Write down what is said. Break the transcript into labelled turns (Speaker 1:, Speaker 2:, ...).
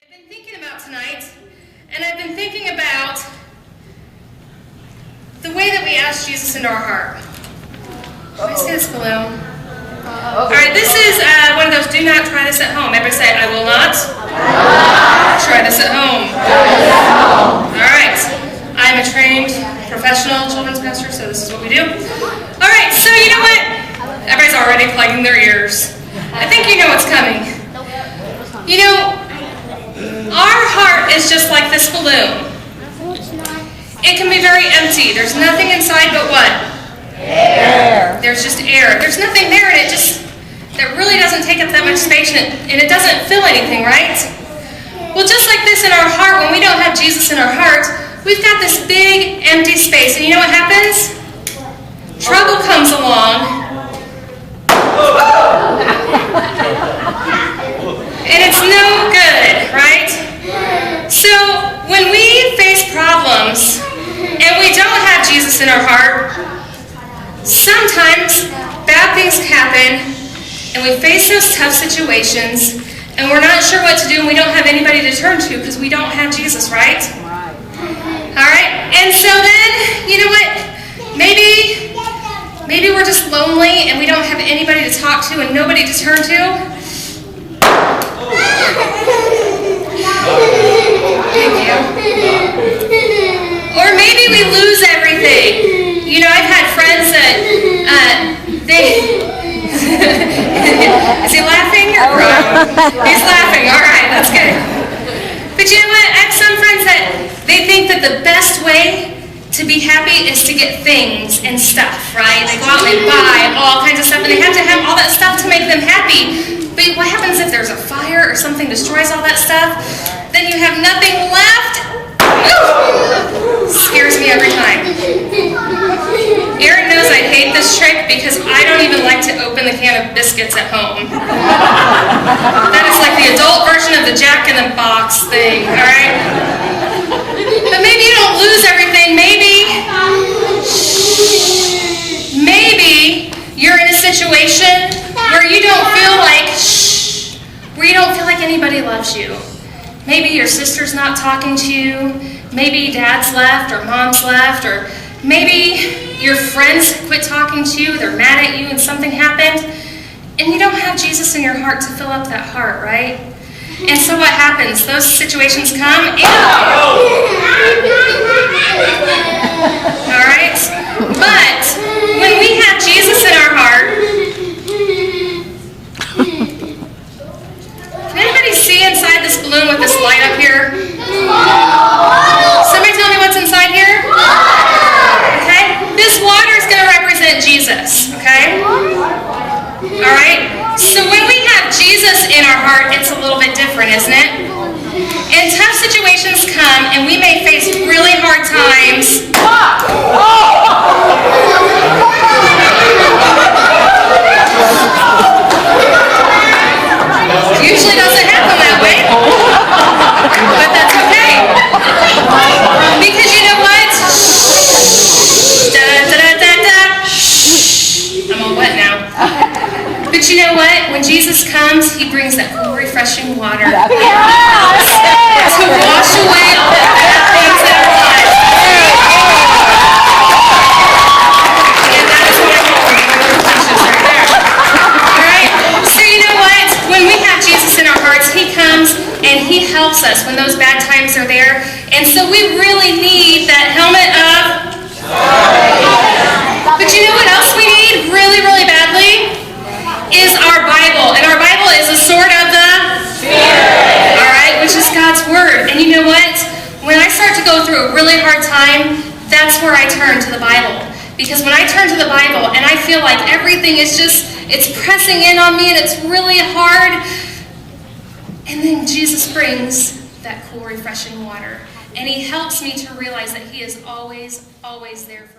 Speaker 1: I've been thinking about tonight, and I've been thinking about the way that we ask Jesus into our heart. Can I see this balloon? Alright, this is one of those do not try this at home. Everybody say, I will not try this at home. Alright, I'm a trained professional children's pastor, so this is what we do. Alright, so you know what? Everybody's already plugging their ears. I think you know what's coming. You know, our heart is just like this balloon. It can be very empty. There's nothing inside but what? Air. There's just air. There's nothing there, and that really doesn't take up that much space, and it doesn't fill anything, right? Well, just like this in our heart, when we don't have Jesus in our heart, we've got this big empty space, and you know what happens? Trouble comes along. And it's no good, right? So when we face problems and we don't have Jesus in our heart, sometimes bad things happen and we face those tough situations and we're not sure what to do and we don't have anybody to turn to because we don't have Jesus, right? Alright? And so then, you know what? Maybe we're just lonely and we don't have anybody to talk to and nobody to turn to. Thank you. Or maybe we lose everything. You know, I've had friends that is he laughing or crying? He's laughing. All right, that's good. But you know what? I have some friends that they think that the best way to be happy is to get things and stuff, right? They go out and they buy all kinds of stuff, and they have to have all that stuff to make them happy. But what happens if there's a fire or something destroys all that stuff? Then you have nothing left. Ooh! Scares me every time. Aaron knows I hate this trick because I don't even like to open the can of biscuits at home. That is like the adult version of the Jack in the Box thing, alright? But maybe you don't lose everything. Maybe you're in a situation where you don't feel like anybody loves you. Maybe your sister's not talking to you. Maybe dad's left or mom's left, or maybe your friends quit talking to you. They're mad at you and something happened, and you don't have Jesus in your heart to fill up that heart, right? And so what happens? Those situations come and all right? But when we have Jesus in our heart, can anybody see inside this balloon with this light up here? Somebody tell me what's inside here? Okay? This water is going to represent Jesus, okay? All right? So when we have Jesus in our heart, it's a little bit different, isn't it? And tough situations come, and we may face really hard times. Usually doesn't happen that way, but that's okay. Because you know what? I'm all wet now. But you know what? When Jesus comes, he brings that cool, refreshing water to wash away all the bad things in our lives. And that is what I'm hoping for those pictures right there. Alright? So you know what? When we have Jesus in our hearts, he comes and he helps us when those bad times are there. And so we really need that helmet of... But you know what else we need really, really badly? Is our Bible. And our Bible is a sword of the Spirit. Alright, which is God's Word. And you know what? When I start to go through a really hard time, that's where I turn to the Bible. Because when I turn to the Bible and I feel like everything is it's pressing in on me and it's really hard, and then Jesus brings that cool, refreshing water. And he helps me to realize that he is always, always there for me.